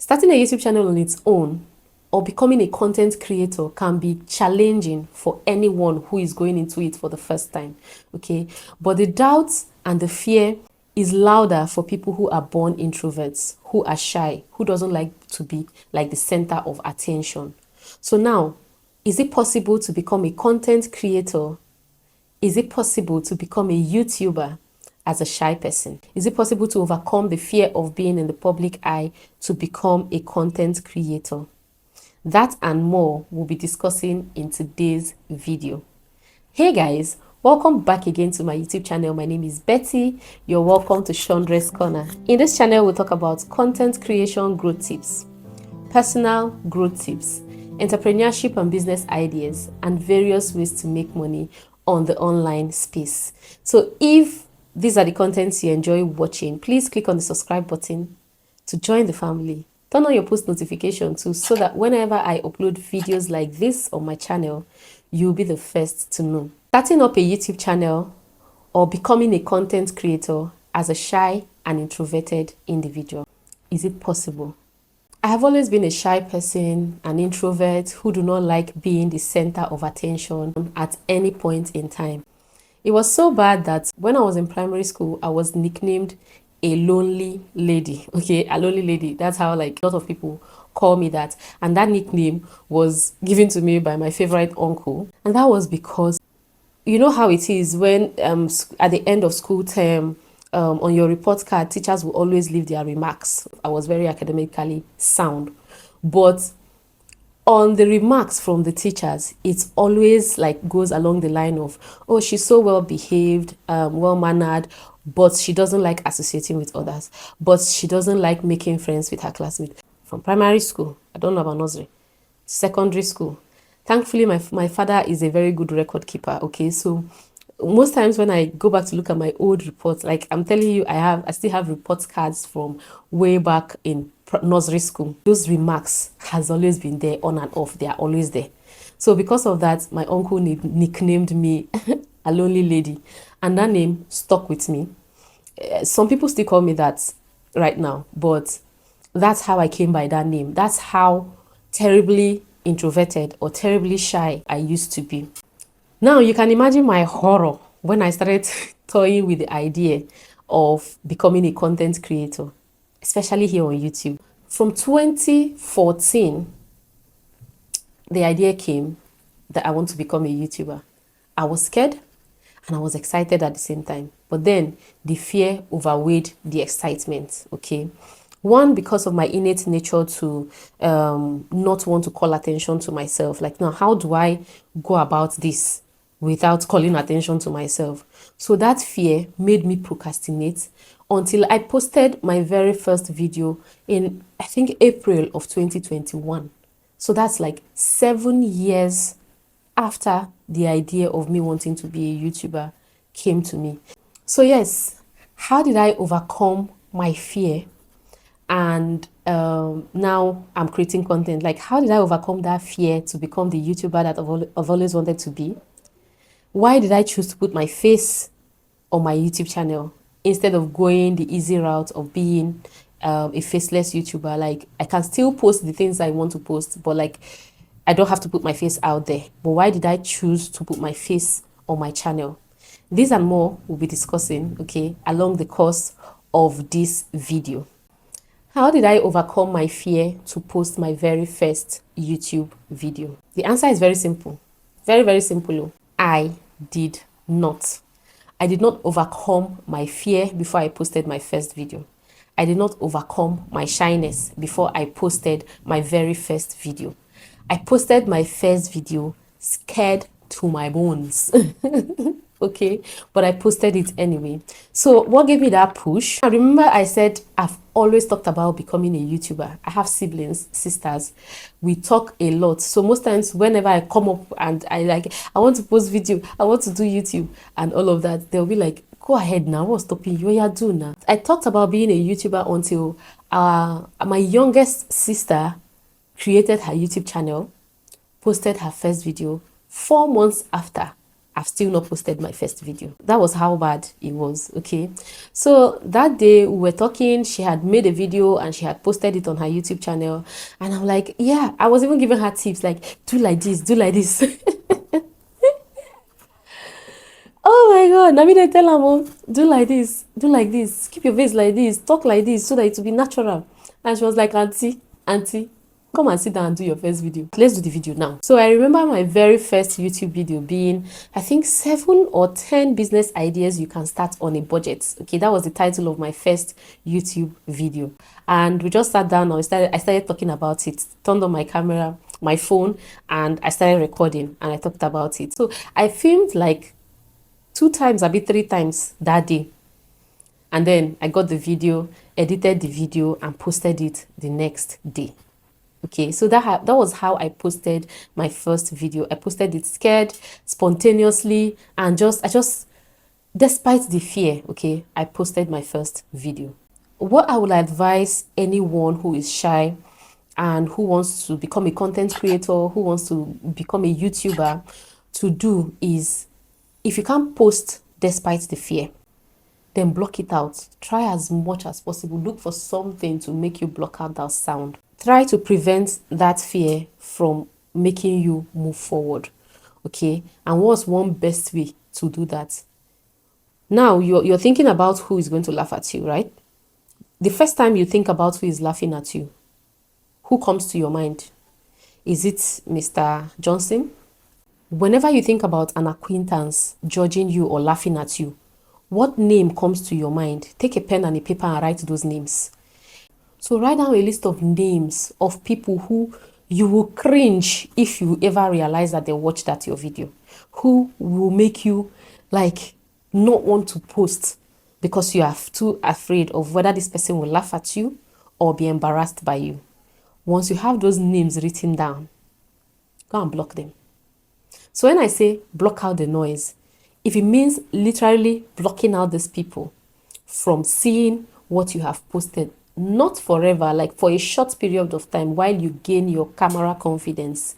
Starting a YouTube channel on its own or becoming a content creator can be challenging for anyone who is going into it for the first time, okay? But the doubts and the fear is louder for people who are born introverts, who are shy, who doesn't like to be like the center of attention. So now, is it possible to become a content creator? Is it possible to become a YouTuber as a shy person? Is it possible to overcome the fear of being in the public eye to become a content creator? That and more we'll be discussing in today's video. Hey guys, welcome back again to my YouTube channel. My name is Betty. You're welcome to Chandre's Corner. In this channel, we'll talk about content creation growth tips, personal growth tips, entrepreneurship and business ideas, and various ways to make money on the online space. So if these are the contents you enjoy watching, please click on the subscribe button to join the family. Turn on your post notification too, so that whenever I upload videos like this on my channel, you'll be the first to know. Starting up a YouTube channel or becoming a content creator as a shy and introverted individual, is it possible? I have always been a shy person, an introvert who do not like being the center of attention at any point in time. It was so bad that when I was in primary school, I was nicknamed a lonely lady. Okay, a lonely lady. That's how like a lot of people call me that. And that nickname was given to me by my favorite uncle. And that was because you know how it is when at the end of school term, on your report card, teachers will always leave their remarks. I was very academically sound, but on the remarks from the teachers, it always like goes along the line of, oh, she's so well behaved, well mannered, but she doesn't like associating with others, but she doesn't like making friends with her classmates. From primary school, I don't know about nursery, secondary school. Thankfully, my father is a very good record keeper. Okay, so most times when I go back to look at my old reports, like I'm telling you, I still have report cards from way back in nursery school. Those remarks has always been there, on and off. They are always there. So because of that, my uncle nicknamed me a lonely lady, and that name stuck with me. Some people still call me that right now, but that's how I came by that name. That's how terribly introverted or terribly shy I used to be. Now you can imagine my horror when I started toying with the idea of becoming a content creator, especially here on YouTube. From 2014, the idea came that I want to become a YouTuber. I was scared and I was excited at the same time. But then the fear overweighed the excitement, okay? One, because of my innate nature to not want to call attention to myself. Like, now, how do I go about this without calling attention to myself? So that fear made me procrastinate until I posted my very first video in, I think, April of 2021. So that's like 7 years after the idea of me wanting to be a YouTuber came to me. So yes, how did I overcome my fear? And now I'm creating content. Like, how did I overcome that fear to become the YouTuber that I've always wanted to be? Why did I choose to put my face on my YouTube channel instead of going the easy route of being a faceless YouTuber? Like, I can still post the things I want to post, but like, I don't have to put my face out there. But why did I choose to put my face on my channel? These and more we'll be discussing, okay, along the course of this video. How did I overcome my fear to post my very first YouTube video? The answer is very simple. Very, very simple. I did not. I did not overcome my fear before I posted my first video. I did not overcome my shyness before I posted my very first video. I posted my first video scared to my bones. Okay, but I posted it anyway. So what gave me that push? I remember I said I've always talked about becoming a YouTuber. I have siblings, sisters. We talk a lot. So most times whenever I come up and I want to post video, I want to do YouTube and all of that, they'll be like, go ahead now, what's stopping you? Yeah, do now. I talked about being a YouTuber until my youngest sister created her YouTube channel, posted her first video 4 months after I've still not posted my first video. That was how bad it was, okay? So that day we were talking, she had made a video and she had posted it on her YouTube channel. And I'm like, yeah, I was even giving her tips like, do like this, do like this. Oh my God, I mean, I tell her, Mom, do like this, keep your face like this, talk like this so that it will be natural. And she was like, Auntie, come and sit down and do your first video. Let's do the video now. So I remember my very first YouTube video being, I think 7 or 10 business ideas you can start on a budget. Okay, that was the title of my first YouTube video. And we just sat down and I started talking about it, turned on my camera, my phone, and I started recording and I talked about it. So I filmed like 2 times, maybe 3 times that day. And then I got the video, edited the video, and posted it the next day. Okay, so that was how I posted my first video. I posted it scared, spontaneously, and I just, despite the fear, okay, I posted my first video. What I would advise anyone who is shy and who wants to become a content creator, who wants to become a YouTuber, to do is, if you can't post despite the fear, then block it out. Try as much as possible. Look for something to make you block out that sound. Try to prevent that fear from making you move forward. Okay? And what's one best way to do that? Now, you're thinking about who is going to laugh at you, right? The first time you think about who is laughing at you, who comes to your mind? Is it Mr. Johnson? Whenever you think about an acquaintance judging you or laughing at you, what name comes to your mind? Take a pen and a paper and write those names. So write down a list of names of people who you will cringe if you ever realize that they watched your video. Who will make you like not want to post because you are too afraid of whether this person will laugh at you or be embarrassed by you. Once you have those names written down, go and block them. So when I say block out the noise, if it means literally blocking out these people from seeing what you have posted, not forever, like for a short period of time while you gain your camera confidence,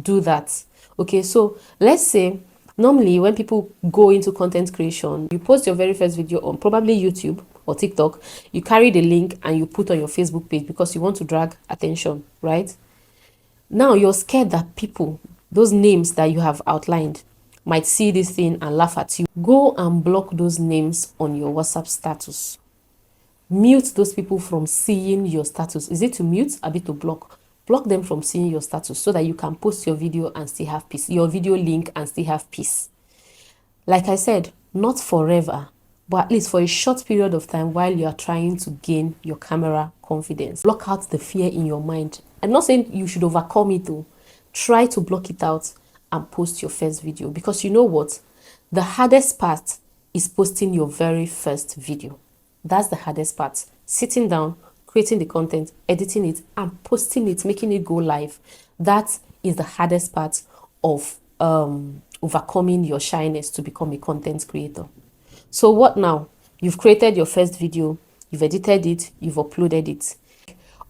do that. Okay, so let's say normally when people go into content creation, you post your very first video on probably YouTube or TikTok, you carry the link and you put on your Facebook page because you want to drag attention, right? Now you're scared that people, those names that you have outlined, might see this thing and laugh at you. Go and block those names on your WhatsApp status. Mute those people from seeing your status. Is it to mute? A bit to block. Block them from seeing your status so that you can post your video and still have peace. Your video link and still have peace. Like I said, not forever, but at least for a short period of time while you are trying to gain your camera confidence. Block out the fear in your mind. I'm not saying you should overcome it though. Try to block it out and post your first video, because you know what? The hardest part is posting your very first video. That's the hardest part. Sitting down, creating the content, editing it, and posting it, making it go live. That is the hardest part of overcoming your shyness to become a content creator. So what now? You've created your first video, you've edited it, you've uploaded it.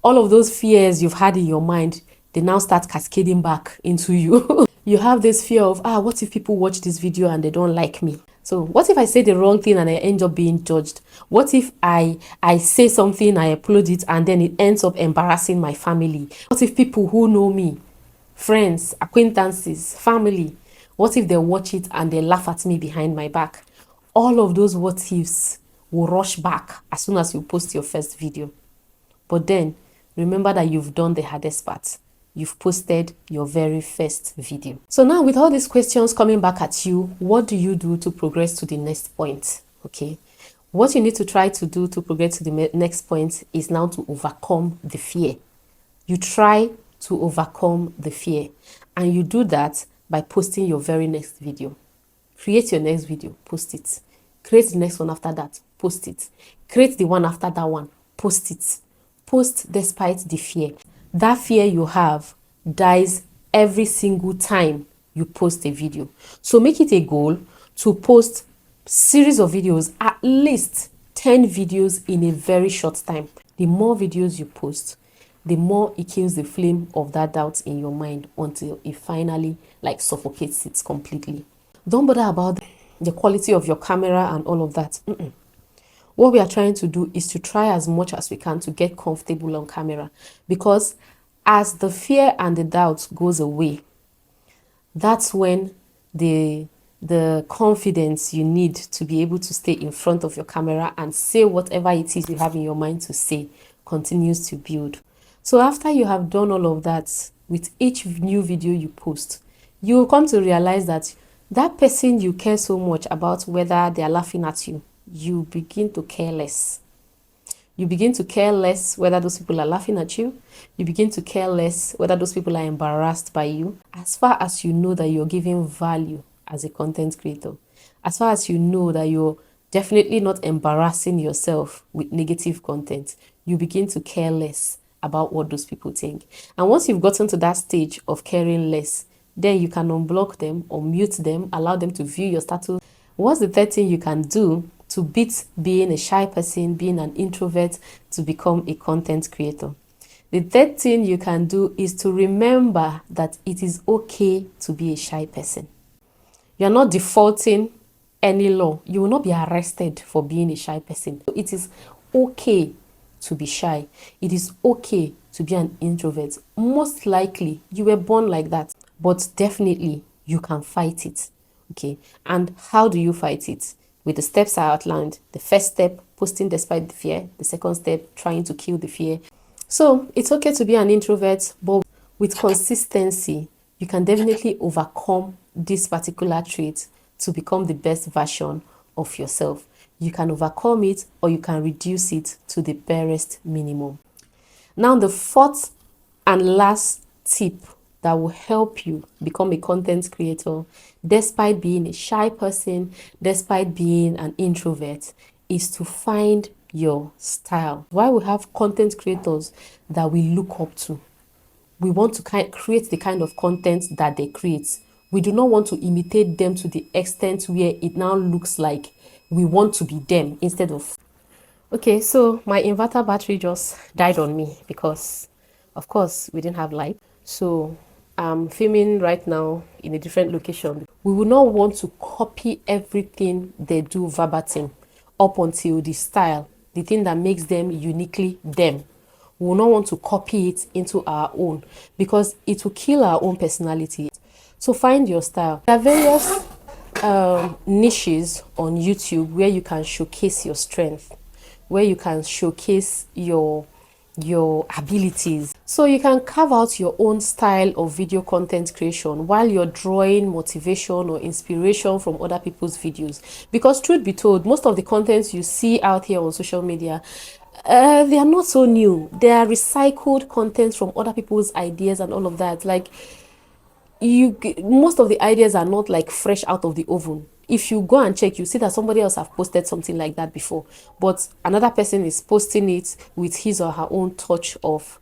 All of those fears you've had in your mind, they now start cascading back into you. You have this fear of, what if people watch this video and they don't like me? So what if I say the wrong thing and I end up being judged? What if I say something, I upload it, and then it ends up embarrassing my family? What if people who know me, friends, acquaintances, family, what if they watch it and they laugh at me behind my back? All of those what ifs will rush back as soon as you post your first video. But then remember that you've done the hardest part. You've posted your very first video. So now with all these questions coming back at you, what do you do to progress to the next point? Okay. What you need to try to do to progress to the next point is now to overcome the fear. You try to overcome the fear, and you do that by posting your very next video. Create your next video, post it. Create the next one after that, post it. Create the one after that one, post it. Post despite the fear. That fear you have dies every single time you post a video. So make it a goal to post series of videos, at least 10 videos in a very short time. The more videos you post, the more it kills the flame of that doubt in your mind until it finally suffocates it completely. Don't bother about the quality of your camera and all of that. What we are trying to do is to try as much as we can to get comfortable on camera, because as the fear and the doubt goes away, that's when the confidence you need to be able to stay in front of your camera and say whatever it is you have in your mind to say continues to build. So after you have done all of that, with each new video you post, you will come to realize that that person you care so much about, whether they are laughing at you, you begin to care less. You begin to care less whether those people are laughing at you. You begin to care less whether those people are embarrassed by you. As far as you know that you're giving value as a content creator, as far as you know that you're definitely not embarrassing yourself with negative content, you begin to care less about what those people think. And once you've gotten to that stage of caring less, then you can unblock them or mute them, allow them to view your status. What's the third thing you can do to beat being a shy person, being an introvert, to become a content creator? The third thing you can do is to remember that it is okay to be a shy person. You're not defaulting any law. You will not be arrested for being a shy person. It is okay to be shy. It is okay to be an introvert. Most likely, you were born like that, but definitely you can fight it. Okay, and how do you fight it? With the steps I outlined. The first step, posting despite the fear. The second step, trying to kill the fear. So it's okay to be an introvert, but with consistency, you can definitely overcome this particular trait to become the best version of yourself. You can overcome it, or you can reduce it to the barest minimum. Now, the fourth and last tip that will help you become a content creator, despite being a shy person, despite being an introvert, is to find your style. Why we have content creators that we look up to? We want to create the kind of content that they create. We do not want to imitate them to the extent where it now looks like we want to be them instead of. Okay, so my inverter battery just died on me because, of course, we didn't have light. So I'm filming right now in a different location. We will not want to copy everything they do verbatim up until the style, the thing that makes them uniquely them. We will not want to copy it into our own because it will kill our own personality. So find your style. There are various niches on YouTube where you can showcase your strength, where you can showcase your abilities. So you can carve out your own style of video content creation while you're drawing motivation or inspiration from other people's videos. Because truth be told, most of the contents you see out here on social media, they are not so new. They are recycled content from other people's ideas and all of that. Like, most of the ideas are not like fresh out of the oven. If you go and check, you see that somebody else have posted something like that before, but another person is posting it with his or her own touch of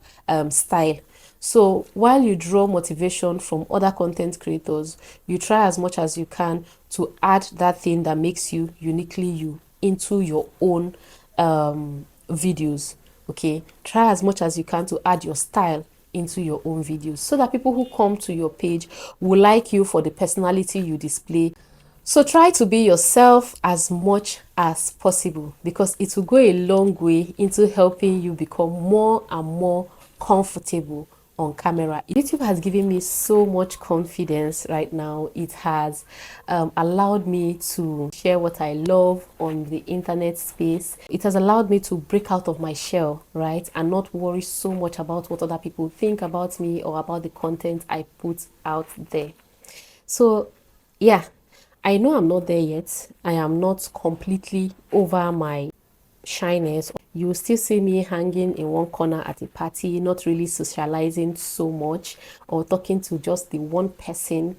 style. So while you draw motivation from other content creators, you try as much as you can to add that thing that makes you uniquely you into your own videos. Okay, try as much as you can to add your style into your own videos so that people who come to your page will like you for the personality you display. So try to be yourself as much as possible, because it will go a long way into helping you become more and more comfortable on camera. YouTube has given me so much confidence right now. It has allowed me to share what I love on the internet space. It has allowed me to break out of my shell, right? And not worry so much about what other people think about me or about the content I put out there. So yeah, I know I'm not there yet. I am not completely over my shyness. You will still see me hanging in one corner at a party, not really socializing so much or talking to just the one person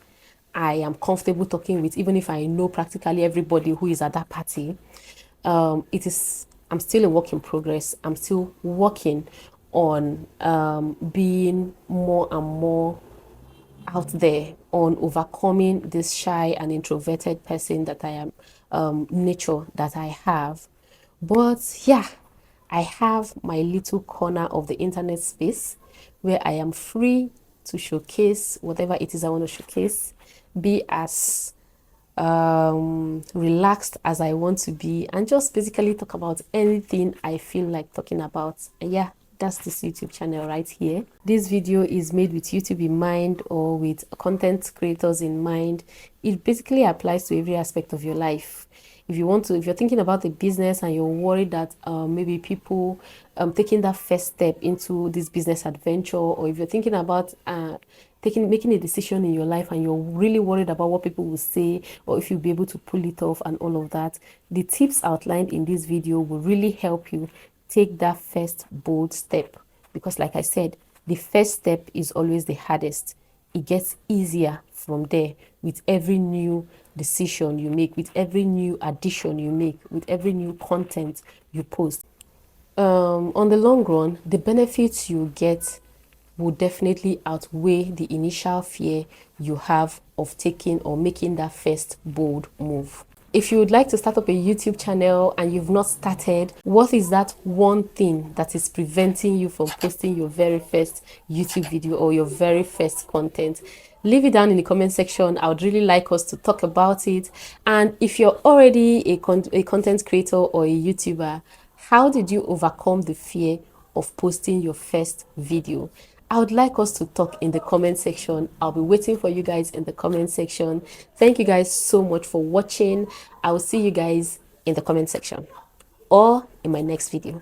I am comfortable talking with, even if I know practically everybody who is at that party. I'm still a work in progress. I'm still working on being more and more out there, on overcoming this shy and introverted person that I am, nature that I have. But yeah, I have my little corner of the internet space where I am free to showcase whatever it is I want to showcase, be as relaxed as I want to be, and just basically talk about anything I feel like talking about. And yeah, that's this YouTube channel right here. This video is made with YouTube in mind, or with content creators in mind. It basically applies to every aspect of your life. If you're thinking about a business and you're worried that maybe people taking that first step into this business adventure, or if you're thinking about making a decision in your life and you're really worried about what people will say, or if you'll be able to pull it off and all of that, the tips outlined in this video will really help you take that first bold step. Because like I said, the first step is always the hardest. It gets easier from there with every new decision you make, with every new addition you make, with every new content you post. On the long run, the benefits you get will definitely outweigh the initial fear you have of taking or making that first bold move. If you would like to start up a YouTube channel and you've not started, what is that one thing that is preventing you from posting your very first YouTube video or your very first content? Leave it down in the comment section. I would really like us to talk about it. And if you're already a content creator or a YouTuber, how did you overcome the fear of posting your first video? I would like us to talk in the comment section. I'll be waiting for you guys in the comment section. Thank you guys so much for watching. I will see you guys in the comment section or in my next video.